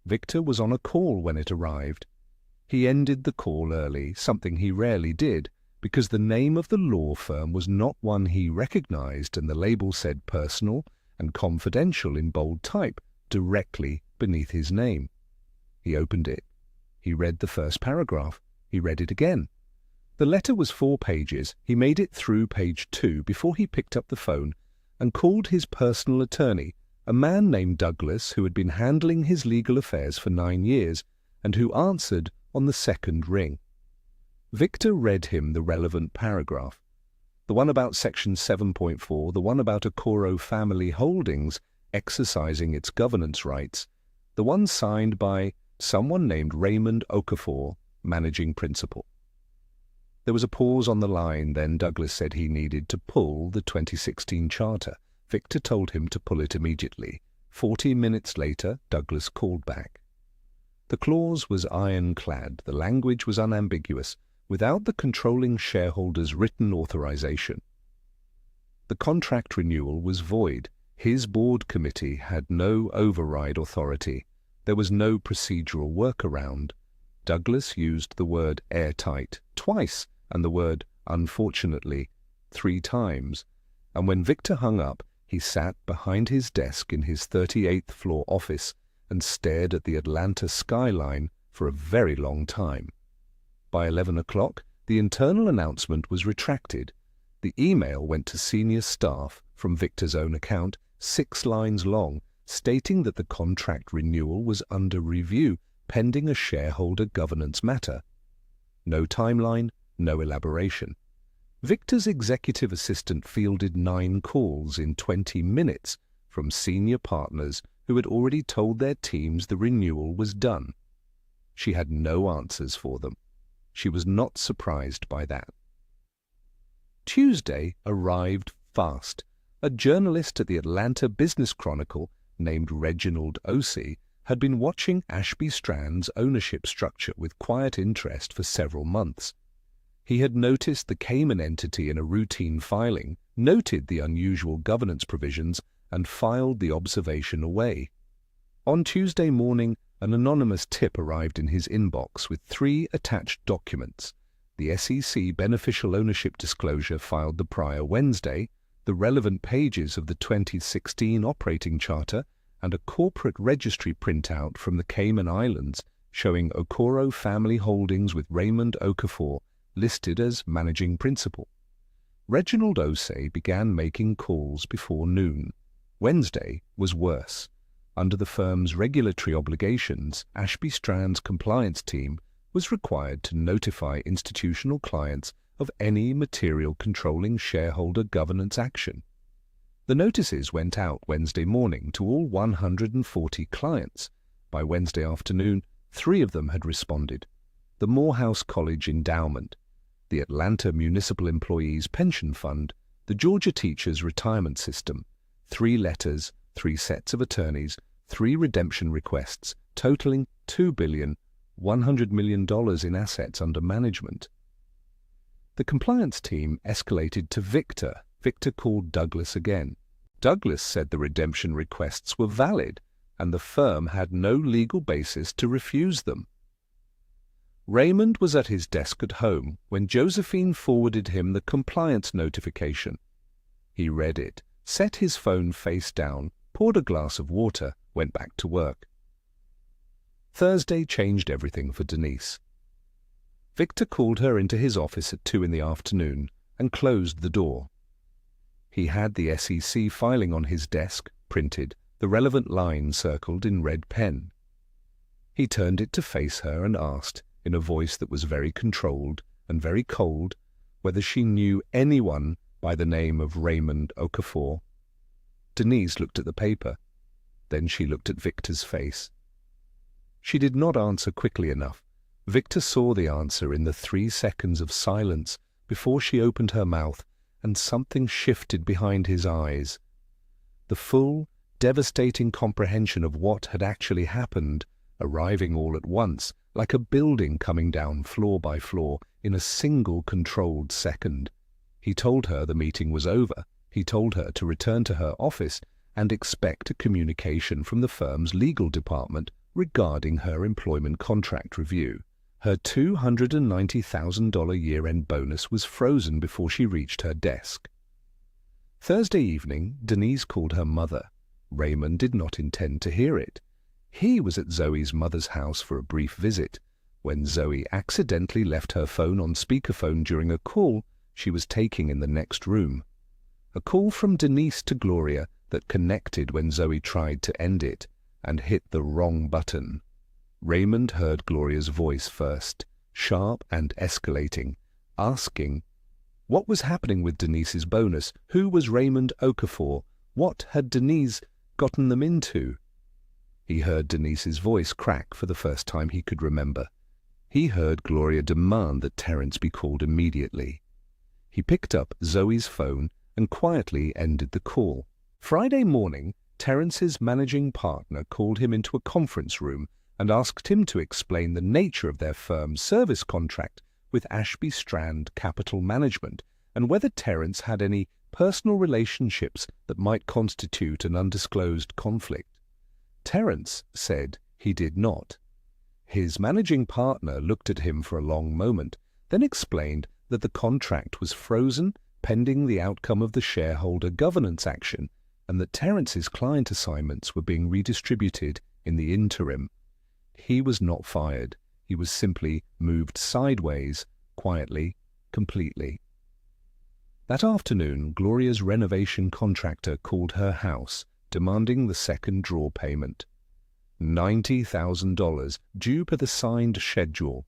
Victor was on a call when it arrived. He ended the call early, something he rarely did, because the name of the law firm was not one he recognized, and the label said personal and confidential in bold type directly beneath his name. He opened it. He read the first paragraph. He read it again. The letter was 4 pages. He made it through page 2 before he picked up the phone and called his personal attorney, a man named Douglas who had been handling his legal affairs for 9 years and who answered on the second ring. Victor read him the relevant paragraph. The one about Section 7.4, the one about Okoro Family Holdings exercising its governance rights, the one signed by someone named Raymond Okafor, managing principal. There was a pause on the line, then Douglas said he needed to pull the 2016 charter. Victor told him to pull it immediately. 40 minutes later, Douglas called back. The clause was ironclad, the language was unambiguous, without the controlling shareholder's written authorization. The contract renewal was void. His board committee had no override authority. There was no procedural workaround. Douglas used the word airtight twice and the word unfortunately 3 times, and when Victor hung up, he sat behind his desk in his 38th floor office and stared at the Atlanta skyline for a very long time. By 11 o'clock, the internal announcement was retracted. The email went to senior staff from Victor's own account, 6 lines long, stating that the contract renewal was under review pending a shareholder governance matter. No timeline, no elaboration. Victor's executive assistant fielded 9 calls in 20 minutes from senior partners who had already told their teams the renewal was done. She had no answers for them. She was not surprised by that. Tuesday arrived fast. A journalist at the Atlanta Business Chronicle named Reginald Osei had been watching Ashby Strand's ownership structure with quiet interest for several months. He had noticed the Cayman entity in a routine filing, noted the unusual governance provisions, and filed the observation away. On Tuesday morning, an anonymous tip arrived in his inbox with 3 attached documents: the SEC beneficial ownership disclosure filed the prior Wednesday, the relevant pages of the 2016 operating charter, and a corporate registry printout from the Cayman Islands showing Okoro Family Holdings with Raymond Okafor listed as managing principal. Reginald Osei began making calls before noon. Wednesday was worse. Under the firm's regulatory obligations, Ashby Strand's compliance team was required to notify institutional clients of any material controlling shareholder governance action. The notices went out Wednesday morning to all 140 clients. By Wednesday afternoon, 3 of them had responded: the Morehouse College Endowment, the Atlanta Municipal Employees Pension Fund, the Georgia Teachers Retirement System. 3 letters, 3 sets of attorneys, 3 redemption requests, totaling $2.1 billion in assets under management. The compliance team escalated to Victor. Victor called Douglas again. Douglas said the redemption requests were valid and the firm had no legal basis to refuse them. Raymond was at his desk at home when Josephine forwarded him the compliance notification. He read it, set his phone face down, poured a glass of water, went back to work. Thursday changed everything for Denise. Victor called her into his office at 2 in the afternoon and closed the door. He had the SEC filing on his desk, printed, the relevant line circled in red pen. He turned it to face her and asked, in a voice that was very controlled and very cold, whether she knew anyone by the name of Raymond Okafor. Denise looked at the paper. Then she looked at Victor's face. She did not answer quickly enough. Victor saw the answer in the 3 seconds of silence before she opened her mouth, and something shifted behind his eyes. The full, devastating comprehension of what had actually happened, arriving all at once, like a building coming down floor by floor in a single controlled second. He told her the meeting was over. He told her to return to her office and expect a communication from the firm's legal department regarding her employment contract review. Her $290,000 year-end bonus was frozen before she reached her desk. Thursday evening, Denise called her mother. Raymond did not intend to hear it. He was at Zoe's mother's house for a brief visit. When Zoe accidentally left her phone on speakerphone during a call she was taking in the next room. A call from Denise to Gloria that connected when Zoe tried to end it and hit the wrong button. Raymond heard Gloria's voice first, sharp and escalating, asking, what was happening with Denise's bonus? Who was Raymond Okafor? What had Denise gotten them into? He heard Denise's voice crack for the first time he could remember. He heard Gloria demand that Terence be called immediately. He picked up Zoe's phone and quietly ended the call. Friday morning, Terence's managing partner called him into a conference room and asked him to explain the nature of their firm's service contract with Ashby Strand Capital Management and whether Terence had any personal relationships that might constitute an undisclosed conflict. Terence said he did not. His managing partner looked at him for a long moment, then explained that the contract was frozen pending the outcome of the shareholder governance action and that Terence's client assignments were being redistributed in the interim. He was not fired. He was simply moved sideways, quietly, completely. That afternoon, Gloria's renovation contractor called her house, demanding the second draw payment. $90,000 due per the signed schedule.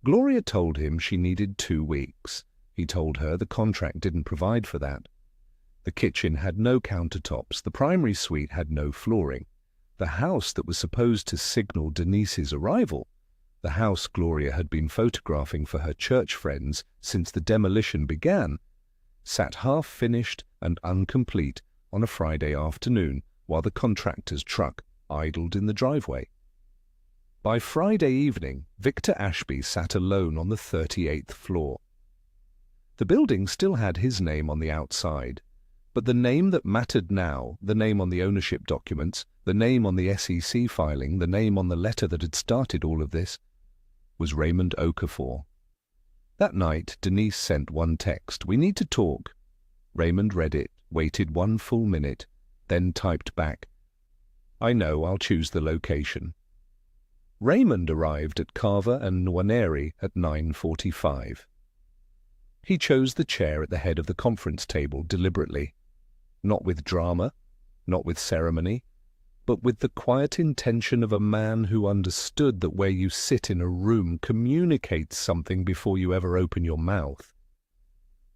Gloria told him she needed 2 weeks. He told her the contract didn't provide for that. The kitchen had no countertops, the primary suite had no flooring. The house that was supposed to signal Denise's arrival, the house Gloria had been photographing for her church friends since the demolition began, sat half-finished and incomplete on a Friday afternoon while the contractor's truck idled in the driveway. By Friday evening, Victor Ashby sat alone on the 38th floor. The building still had his name on the outside, but the name that mattered now, the name on the ownership documents, the name on the SEC filing, the name on the letter that had started all of this, was Raymond Okafor. That night, Denise sent one text, "We need to talk." Raymond read it, waited 1 full minute, then typed back, "I know, I'll choose the location." Raymond arrived at Carver and Nwaneri at 9:45. He chose the chair at the head of the conference table deliberately, not with drama, not with ceremony, but with the quiet intention of a man who understood that where you sit in a room communicates something before you ever open your mouth.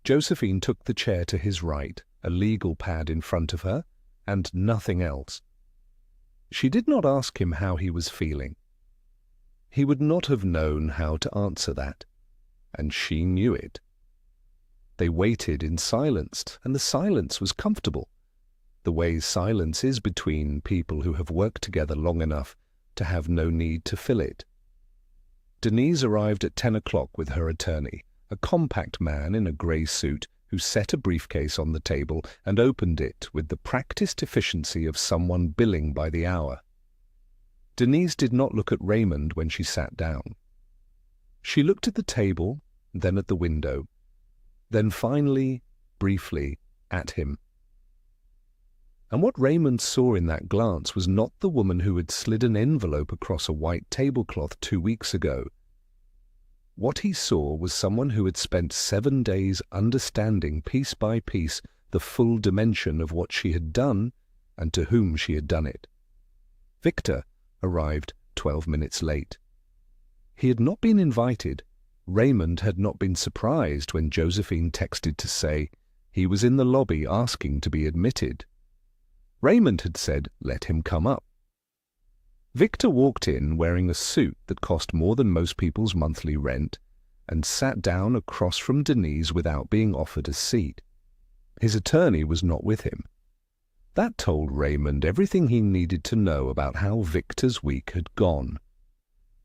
Josephine took the chair to his right, a legal pad in front of her, and nothing else. She did not ask him how he was feeling. He would not have known how to answer that, and she knew it. They waited in silence, and the silence was comfortable, the way silence is between people who have worked together long enough to have no need to fill it. Denise arrived at 10 o'clock with her attorney, a compact man in a grey suit who set a briefcase on the table and opened it with the practiced efficiency of someone billing by the hour. Denise did not look at Raymond when she sat down. She looked at the table, then at the window, then finally, briefly, at him. And what Raymond saw in that glance was not the woman who had slid an envelope across a white tablecloth 2 weeks ago. What he saw was someone who had spent 7 days understanding piece by piece the full dimension of what she had done and to whom she had done it. Victor arrived 12 minutes late. He had not been invited. Raymond had not been surprised when Josephine texted to say he was in the lobby asking to be admitted. Raymond had said, "Let him come up." Victor walked in wearing a suit that cost more than most people's monthly rent and sat down across from Denise without being offered a seat. His attorney was not with him. That told Raymond everything he needed to know about how Victor's week had gone.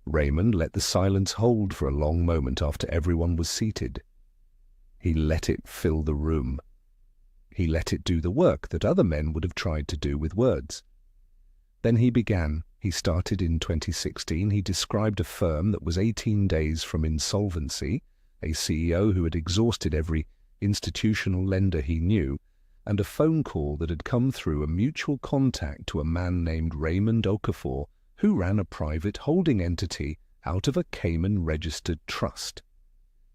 Raymond let the silence hold for a long moment after everyone was seated. He let it fill the room. He let it do the work that other men would have tried to do with words. Then he began. He started in 2016. He described a firm that was 18 days from insolvency, a CEO who had exhausted every institutional lender he knew, and a phone call that had come through a mutual contact to a man named Raymond Okafor, who ran a private holding entity out of a Cayman-registered trust.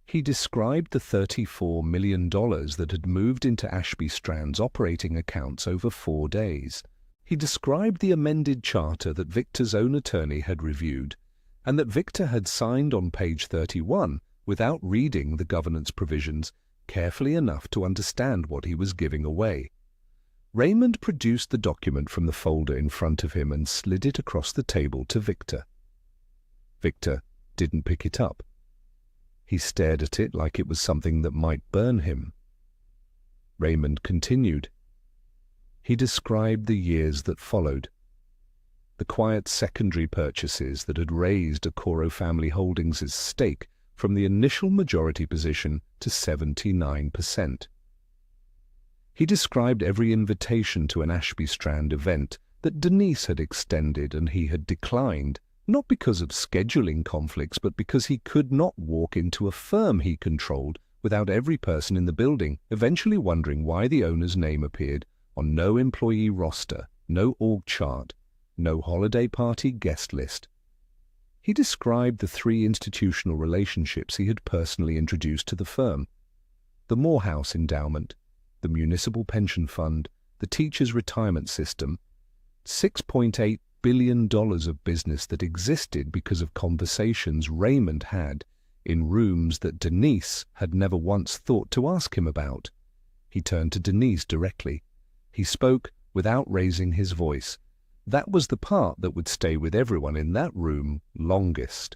He described the $34 million that had moved into Ashby Strand's operating accounts over 4 days. He described the amended charter that Victor's own attorney had reviewed, and that Victor had signed on page 31 without reading the governance provisions carefully enough to understand what he was giving away. Raymond produced the document from the folder in front of him and slid it across the table to Victor. Victor didn't pick it up. He stared at it like it was something that might burn him. Raymond continued. He described the years that followed, the quiet secondary purchases that had raised Okoro Family Holdings' stake from the initial majority position to 79%. He described every invitation to an Ashby Strand event that Denise had extended and he had declined, not because of scheduling conflicts, but because he could not walk into a firm he controlled without every person in the building eventually wondering why the owner's name appeared on no employee roster, no org chart, no holiday party guest list. He described the 3 institutional relationships he had personally introduced to the firm: the Morehouse Endowment, the Municipal Pension Fund, the Teachers' Retirement System, $6.8 billion of business that existed because of conversations Raymond had in rooms that Denise had never once thought to ask him about. He turned to Denise directly. He spoke without raising his voice. That was the part that would stay with everyone in that room longest.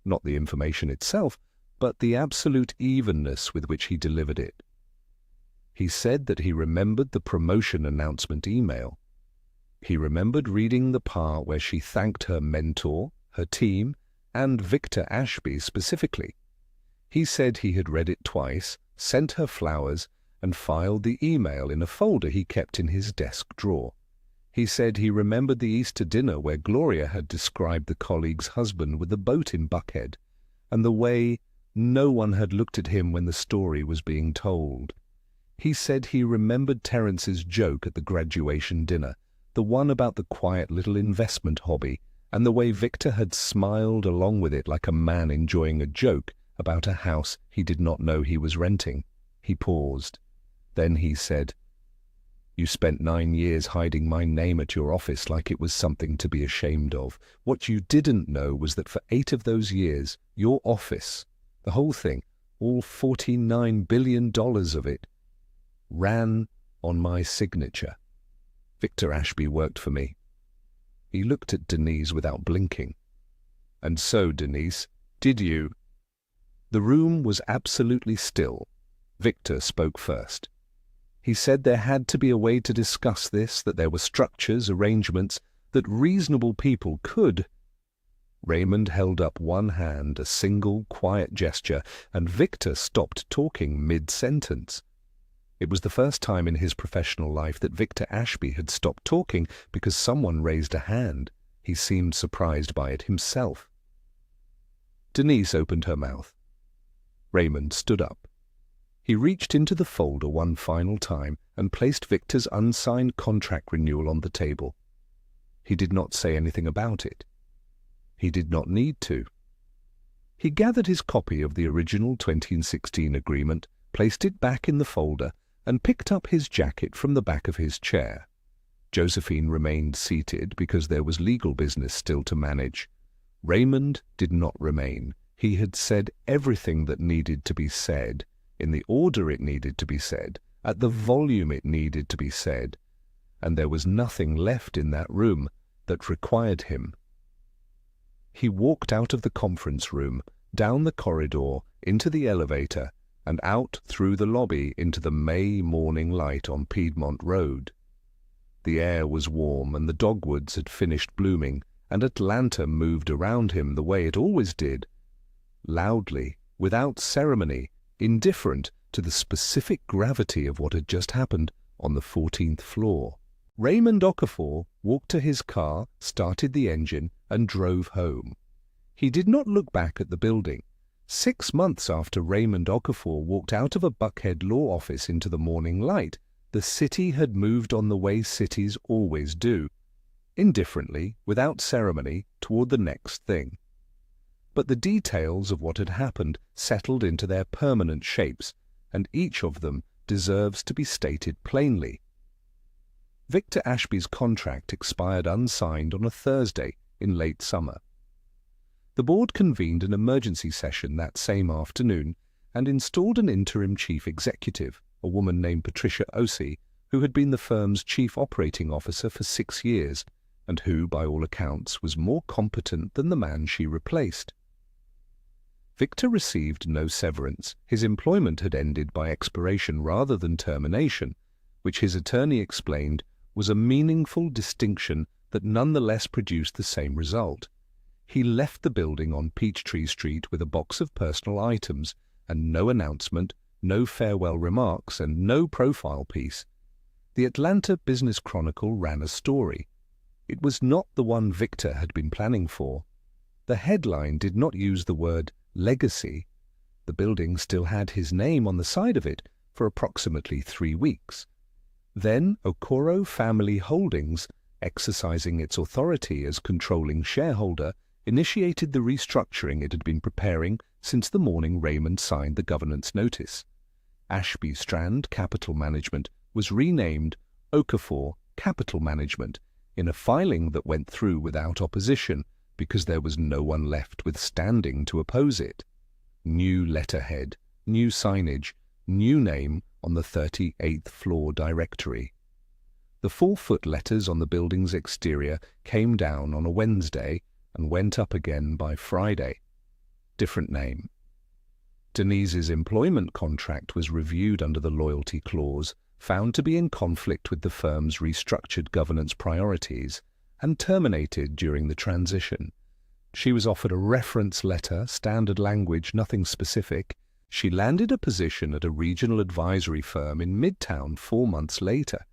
Not the information itself, but the absolute evenness with which he delivered it. He said that he remembered the promotion announcement email. He remembered reading the part where she thanked her mentor, her team, and Victor Ashby specifically. He said he had read it twice, sent her flowers, and filed the email in a folder he kept in his desk drawer. He said he remembered the Easter dinner where Gloria had described the colleague's husband with the boat in Buckhead, and the way no one had looked at him when the story was being told. He said he remembered Terence's joke at the graduation dinner, the one about the quiet little investment hobby, and the way Victor had smiled along with it like a man enjoying a joke about a house he did not know he was renting. He paused. Then he said, "You spent 9 years hiding my name at your office like it was something to be ashamed of. What you didn't know was that for 8 of those years, your office, the whole thing, all $49 billion of it, ran on my signature. Victor Ashby worked for me." He looked at Denise without blinking. "And so, Denise, did you?" The room was absolutely still. Victor spoke first. He said there had to be a way to discuss this, that there were structures, arrangements, that reasonable people could. Raymond held up one hand, a single, quiet gesture, and Victor stopped talking mid-sentence. It was the first time in his professional life that Victor Ashby had stopped talking because someone raised a hand. He seemed surprised by it himself. Denise opened her mouth. Raymond stood up. He reached into the folder one final time and placed Victor's unsigned contract renewal on the table. He did not say anything about it. He did not need to. He gathered his copy of the original 2016 agreement, placed it back in the folder, and picked up his jacket from the back of his chair. Josephine remained seated because there was legal business still to manage. Raymond did not remain. He had said everything that needed to be said, in the order it needed to be said, at the volume it needed to be said, and there was nothing left in that room that required him. He walked out of the conference room, down the corridor, into the elevator, and out through the lobby into the May morning light on Piedmont Road. The air was warm, and the dogwoods had finished blooming, and Atlanta moved around him the way it always did, loudly, without ceremony, indifferent, to the specific gravity of what had just happened on the 14th floor. Raymond Okafor walked to his car, started the engine, and drove home. He did not look back at the building. 6 months after Raymond Okafor walked out of a Buckhead law office into the morning light, the city had moved on the way cities always do, indifferently, without ceremony, toward the next thing. But the details of what had happened settled into their permanent shapes, and each of them deserves to be stated plainly. Victor Ashby's contract expired unsigned on a Thursday in late summer. The board convened an emergency session that same afternoon and installed an interim chief executive, a woman named Patricia Osei, who had been the firm's chief operating officer for 6 years, and who, by all accounts, was more competent than the man she replaced. Victor received no severance. His employment had ended by expiration rather than termination, which his attorney explained was a meaningful distinction that nonetheless produced the same result. He left the building on Peachtree Street with a box of personal items and no announcement, no farewell remarks, and no profile piece. The Atlanta Business Chronicle ran a story. It was not the one Victor had been planning for. The headline did not use the word legacy. The building still had his name on the side of it for approximately 3 weeks. Then Okoro Family Holdings, exercising its authority as controlling shareholder, initiated the restructuring it had been preparing since the morning Raymond signed the governance notice. Ashby Strand Capital Management was renamed Okafor Capital Management in a filing that went through without opposition because there was no one left withstanding to oppose it. New letterhead, new signage, new name on the 38th floor directory. The 4-foot letters on the building's exterior came down on a Wednesday and went up again by Friday. Different name. Denise's employment contract was reviewed under the loyalty clause, found to be in conflict with the firm's restructured governance priorities, and terminated during the transition. She was offered a reference letter, standard language, nothing specific. She landed a position at a regional advisory firm in Midtown 4 months later,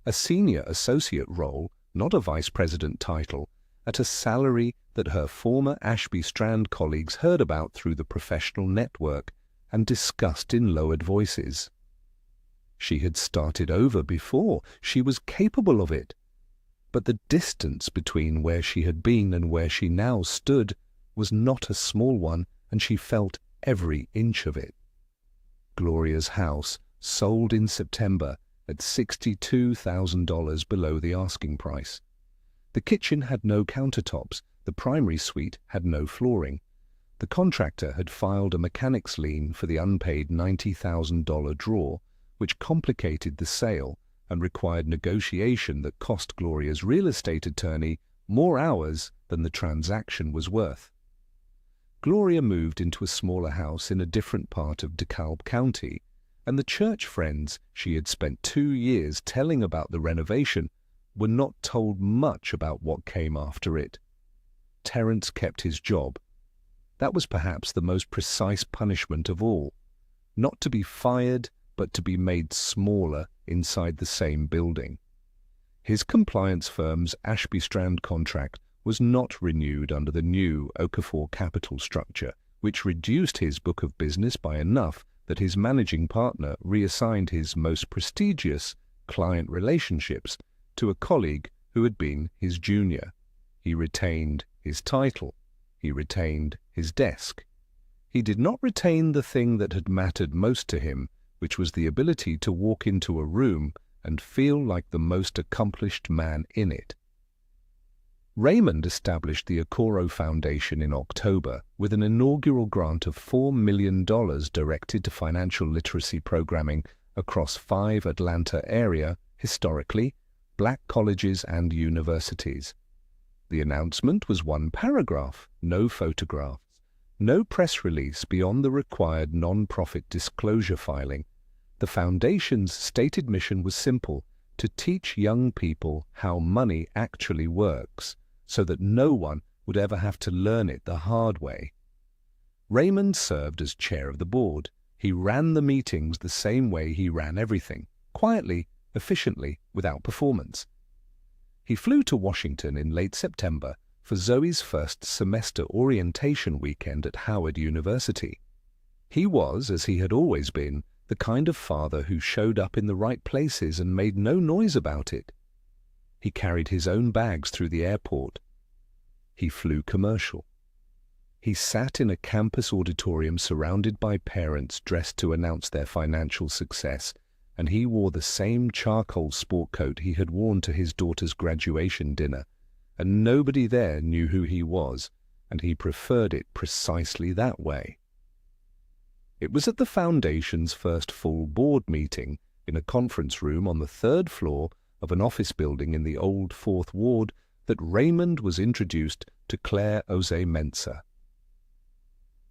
a senior associate role, not a vice president title, at a salary that her former Ashby Strand colleagues heard about through the professional network and discussed in lowered voices. She had started over before. She was capable of it. But the distance between where she had been and where she now stood was not a small one, and she felt every inch of it. Gloria's house sold in September at $62,000 below the asking price. The kitchen had no countertops. The primary suite had no flooring. The contractor had filed a mechanic's lien for the unpaid $90,000 draw, which complicated the sale and required negotiation that cost Gloria's real estate attorney more hours than the transaction was worth. Gloria moved into a smaller house in a different part of DeKalb County, and the church friends she had spent 2 years telling about the renovation were not told much about what came after it. Terence kept his job. That was perhaps the most precise punishment of all. Not to be fired, but to be made smaller inside the same building. His compliance firm's Ashby Strand contract was not renewed under the new Okafor capital structure, which reduced his book of business by enough that his managing partner reassigned his most prestigious client relationships to a colleague who had been his junior. He retained his title. He retained his desk. He did not retain the thing that had mattered most to him, which was the ability to walk into a room and feel like the most accomplished man in it. Raymond established the Okoro Foundation in October with an inaugural grant of $4 million directed to financial literacy programming across 5 Atlanta area, historically, black colleges and universities. The announcement was 1 paragraph, no photographs, no press release beyond the required non-profit disclosure filing. The Foundation's stated mission was simple: to teach young people how money actually works, so that no one would ever have to learn it the hard way. Raymond served as chair of the board, He ran the meetings the same way he ran everything, quietly, efficiently, without performance. He flew to Washington in late September for Zoe's first semester orientation weekend at Howard University. He was, as he had always been, the kind of father who showed up in the right places and made no noise about it. He carried his own bags through the airport. He flew commercial. He sat in a campus auditorium surrounded by parents dressed to announce their financial success, and he wore the same charcoal sport coat he had worn to his daughter's graduation dinner, and nobody there knew who he was, and he preferred it precisely that way. It was at the Foundation's first full board meeting in a conference room on the 3rd floor of an office building in the old 4th Ward that Raymond was introduced to Claire Ose-Mensah.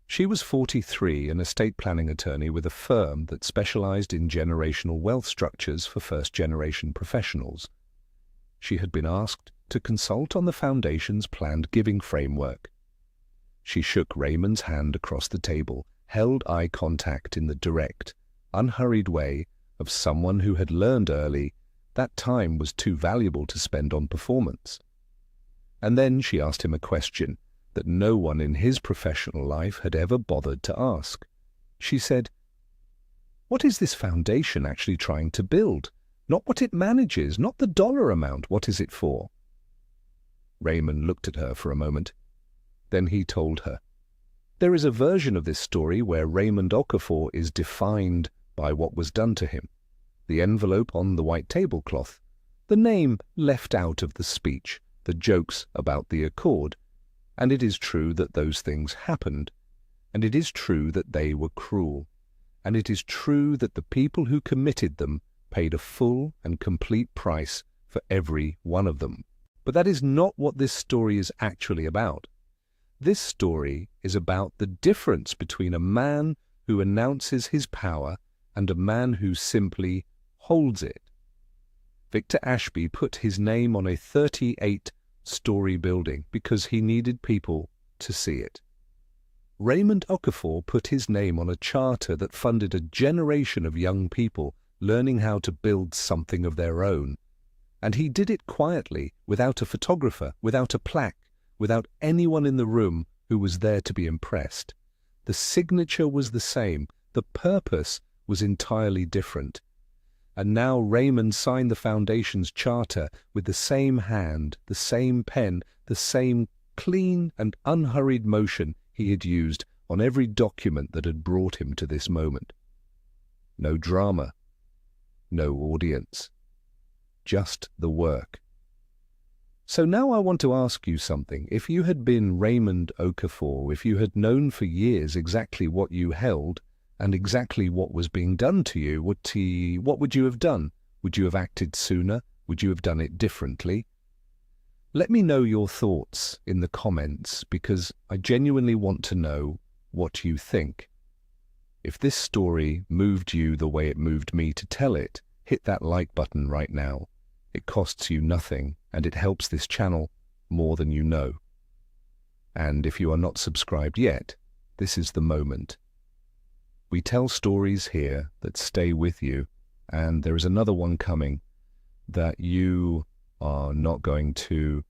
She was 43, an estate planning attorney with a firm that specialized in generational wealth structures for first-generation professionals. She had been asked to consult on the Foundation's planned giving framework. She shook Raymond's hand across the table, held eye contact in the direct, unhurried way of someone who had learned early that time was too valuable to spend on performance. And then she asked him a question that no one in his professional life had ever bothered to ask. She said, "What is this foundation actually trying to build? Not what it manages, not the dollar amount. What is it for?" Raymond looked at her for a moment. Then he told her. There is a version of this story where Raymond Okafor is defined by what was done to him. The envelope on the white tablecloth, the name left out of the speech, the jokes about the accord. And it is true that those things happened, and it is true that they were cruel, and it is true that the people who committed them paid a full and complete price for every one of them. But that is not what this story is actually about. This story is about the difference between a man who announces his power and a man who simply holds it. Victor Ashby put his name on a 38-story building because he needed people to see it. Raymond Okafor put his name on a charter that funded a generation of young people learning how to build something of their own. And he did it quietly, without a photographer, without a plaque, without anyone in the room who was there to be impressed. The signature was the same, the purpose was entirely different. And now Raymond signed the Foundation's charter with the same hand, the same pen, the same clean and unhurried motion he had used on every document that had brought him to this moment. No drama, no audience, just the work. So now I want to ask you something. If you had been Raymond Okafor, if you had known for years exactly what you held and exactly what was being done to you, what would you have done? Would you have acted sooner? Would you have done it differently? Let me know your thoughts in the comments, because I genuinely want to know what you think. If this story moved you the way it moved me to tell it, hit that like button right now. It costs you nothing, and it helps this channel more than you know. And if you are not subscribed yet, this is the moment. We tell stories here that stay with you, and there is another one coming that you are not going to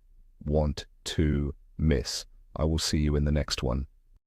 want to miss. I will see you in the next one.